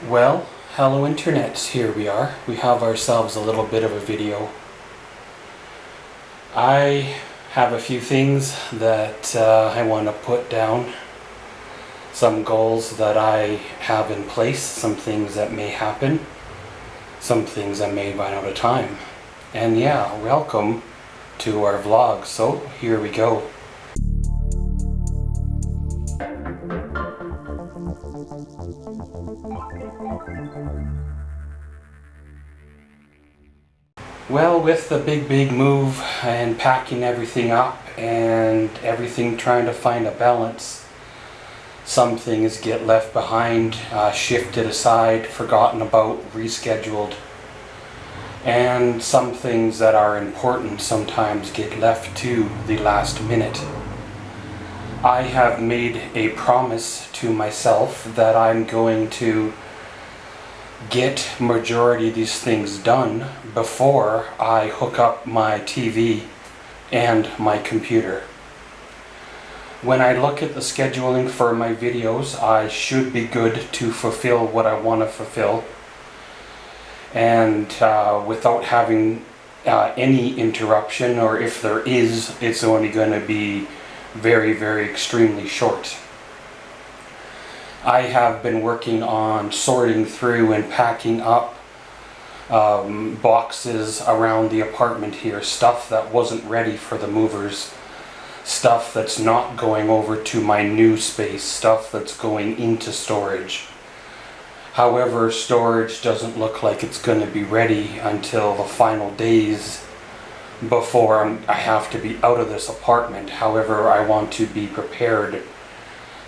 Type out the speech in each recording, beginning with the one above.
Well, hello internets, here we are. We have ourselves a little bit of a video. I have a few things that I want to put down. Some goals that I have in place, some things that may happen, some things I may run out of time. And yeah, welcome to our vlog. So here we go. Well, with the big move and packing everything up and everything trying to find a balance, some things get left behind, shifted aside, forgotten about, rescheduled. And some things that are important sometimes get left to the last minute. I have made a promise to myself that I'm going to get majority of these things done before I hook up my TV and my computer. When I look at the scheduling for my videos, I should be good to fulfill what I want to fulfill, and without having any interruption, or if there is, it's only going to be very extremely short. I have been working on sorting through and packing up boxes around the apartment here, stuff that wasn't ready for the movers, stuff that's not going over to my new space, stuff that's going into storage. However, storage doesn't look like it's going to be ready until the final days before I have to be out of this apartment. However, I want to be prepared.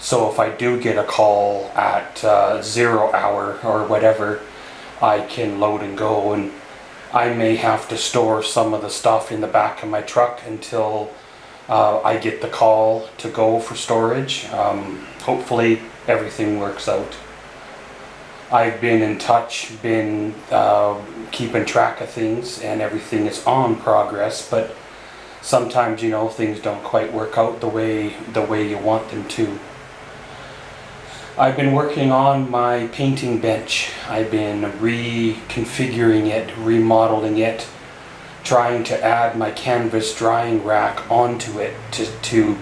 So if I do get a call at 0 hour or whatever, I can load and go, and I may have to store some of the stuff in the back of my truck until I get the call to go for storage. Hopefully everything works out. I've been in touch, been keeping track of things, and everything is on progress, but sometimes, you know, things don't quite work out the way you want them to. I've been working on my painting bench. I've been reconfiguring it, remodeling it, trying to add my canvas drying rack onto it to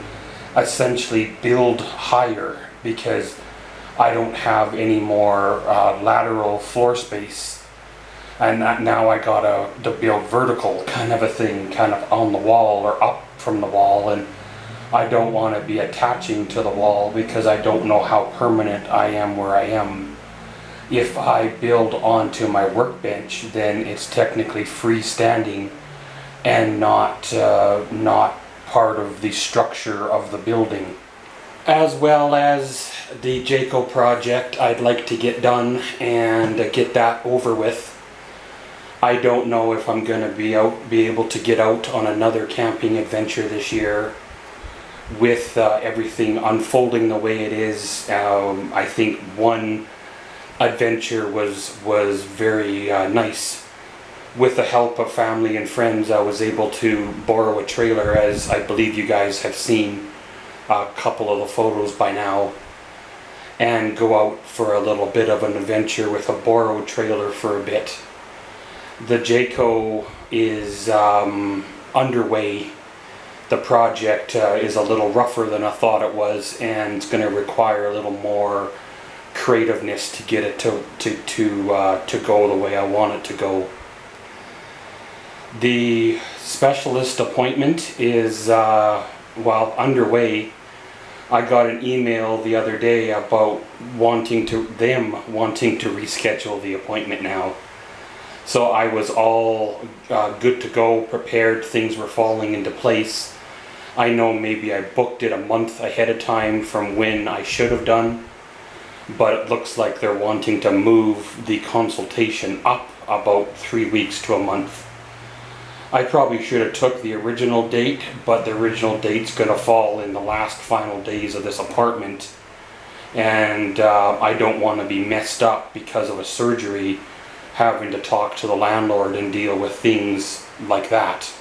essentially build higher, because I don't have any more lateral floor space, and now I gotta build vertical kind of a thing, kind of on the wall or up from the wall, and I don't want to be attaching to the wall because I don't know how permanent I am where I am. If I build onto my workbench, then it's technically freestanding and not part of the structure of the building. As well as the Jayco project I'd like to get done and get that over with. I don't know if I'm going to be able to get out on another camping adventure this year. With everything unfolding the way it is, I think one adventure was very nice. With the help of family and friends, I was able to borrow a trailer, as I believe you guys have seen a couple of the photos by now, and go out for a little bit of an adventure with a borrowed trailer for a bit. The Jayco is underway. The project is a little rougher than I thought it was, and it's going to require a little more creativeness to get it to go the way I want it to go. The specialist appointment is underway. I got an email the other day about wanting to reschedule the appointment now. So I was all good to go, prepared, things were falling into place. I know maybe I booked it a month ahead of time from when I should have done, but it looks like they're wanting to move the consultation up about 3 weeks to a month. I probably should have took the original date, but the original date's going to fall in the last final days of this apartment, and I don't want to be messed up because of a surgery, having to talk to the landlord and deal with things like that.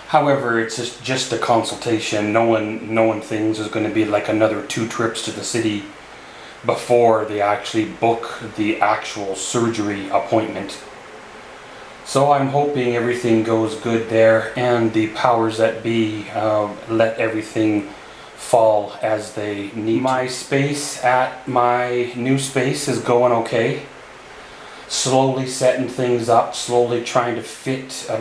However, it's just a consultation. No one thinks there's going to be like another 2 trips to the city before they actually book the actual surgery appointment. So I'm hoping everything goes good there, and the powers that be let everything fall as they need. My space at my new space is going okay. Slowly setting things up, slowly trying to fit, a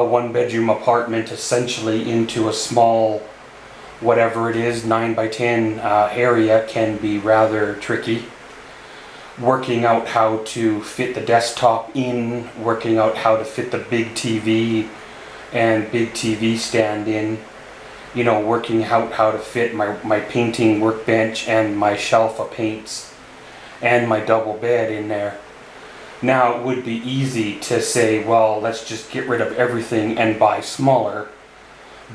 one-bedroom apartment essentially into a small, whatever it is, 9 by 10 area can be rather tricky. Working out how to fit the desktop in, working out how to fit the big TV and big TV stand in, you know, working out how to fit my painting workbench and my shelf of paints and my double bed in there. Now it would be easy to say, well, let's just get rid of everything and buy smaller.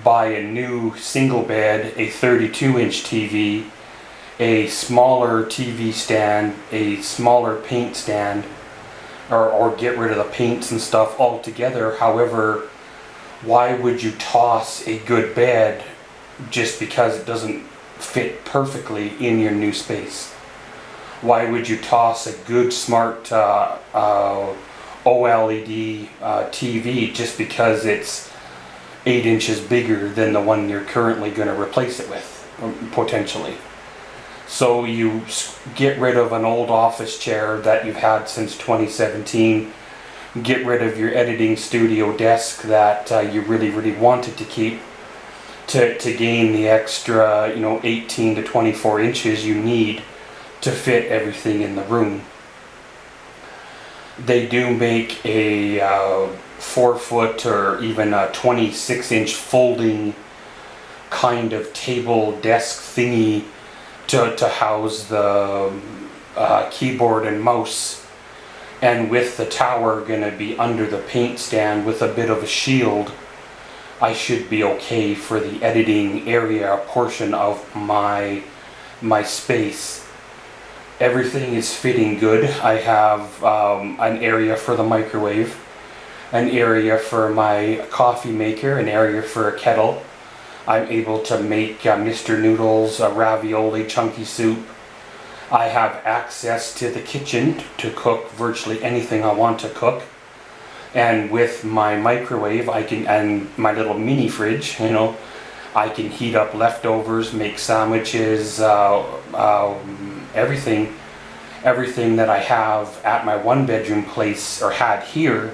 Buy a new single bed, a 32-inch TV, a smaller TV stand, a smaller paint stand, or get rid of the paints and stuff altogether. However, why would you toss a good bed just because it doesn't fit perfectly in your new space? Why would you toss a good smart OLED TV just because it's 8 inches bigger than the one you're currently going to replace it with, potentially? So you get rid of an old office chair that you've had since 2017, get rid of your editing studio desk that you really wanted to keep to gain the extra 18 to 24 inches you need to fit everything in the room. They do make a 4-foot or even a 26-inch folding kind of table desk thingy to house the keyboard and mouse, and with the tower gonna be under the paint stand with a bit of a shield, I should be okay for the editing area portion of my space. Everything is fitting good. I have an area for the microwave, an area for my coffee maker, an area for a kettle. I'm able to make Mr. Noodles, ravioli, chunky soup. I have access to the kitchen to cook virtually anything I want to cook. And with my microwave, and my little mini fridge, I can heat up leftovers, make sandwiches, everything that I have at my one-bedroom place, or had here,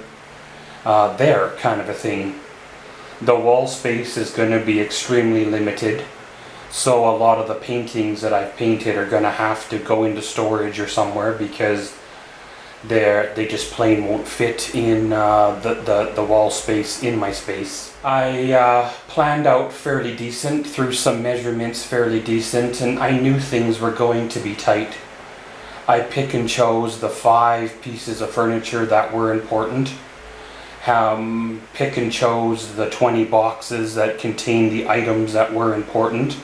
there kind of a thing. The wall space is going to be extremely limited, so a lot of the paintings that I've painted are going to have to go into storage or somewhere because they just plain won't fit in the wall space in my space. I planned out fairly decent, through some measurements fairly decent, and I knew things were going to be tight. I pick and chose the 5 pieces of furniture that were important. Pick and chose the 20 boxes that contain the items that were important.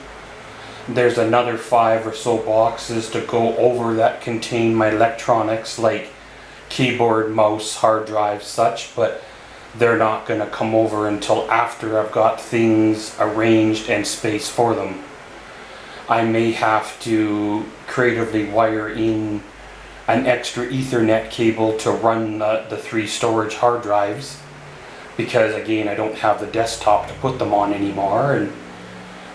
There's another 5 or so boxes to go over that contain my electronics like keyboard, mouse, hard drive, such, but they're not going to come over until after I've got things arranged and space for them. I may have to creatively wire in an extra Ethernet cable to run the 3 storage hard drives, because again I don't have the desktop to put them on anymore, and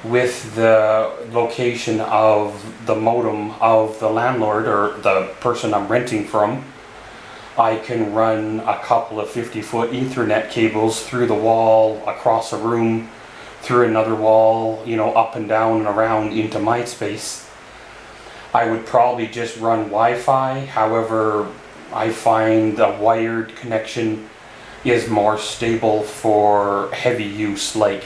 with the location of the modem of the landlord or the person I'm renting from, I can run a couple of 50-foot Ethernet cables through the wall, across a room, through another wall, up and down and around into my space. I would probably just run Wi-Fi, however, I find the wired connection is more stable for heavy use, like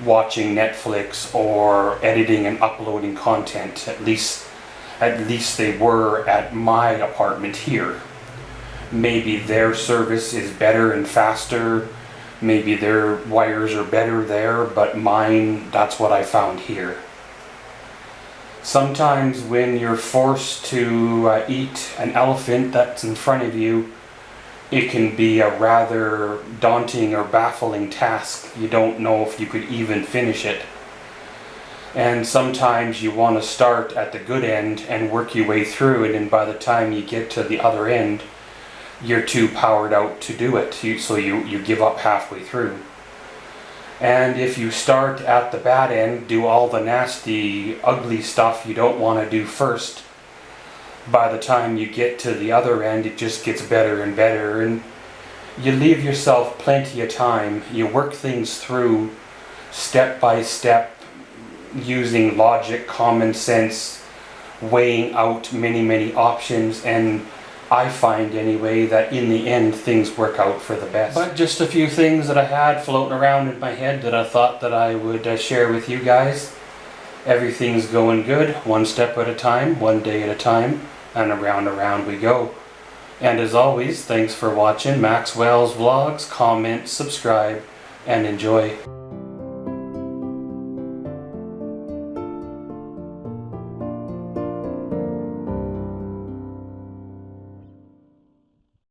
watching Netflix or editing and uploading content. At least they were at my apartment here. Maybe their service is better and faster, maybe their wires are better there, but mine, that's what I found here. Sometimes when you're forced to eat an elephant that's in front of you, it can be a rather daunting or baffling task. You don't know if you could even finish it. And sometimes you want to start at the good end and work your way through it, and by the time you get to the other end, you're too powered out to do it, so you give up halfway through. And if you start at the bad end, do all the nasty, ugly stuff you don't want to do first, by the time you get to the other end, it just gets better and better, and you leave yourself plenty of time. You work things through step by step, using logic, common sense, weighing out many options, and I find anyway that in the end things work out for the best. But just a few things that I had floating around in my head that I thought that I would share with you guys. Everything's going good, one step at a time, one day at a time, and around we go. And as always, thanks for watching Maxwell's Vlogs. Comment, subscribe, and enjoy.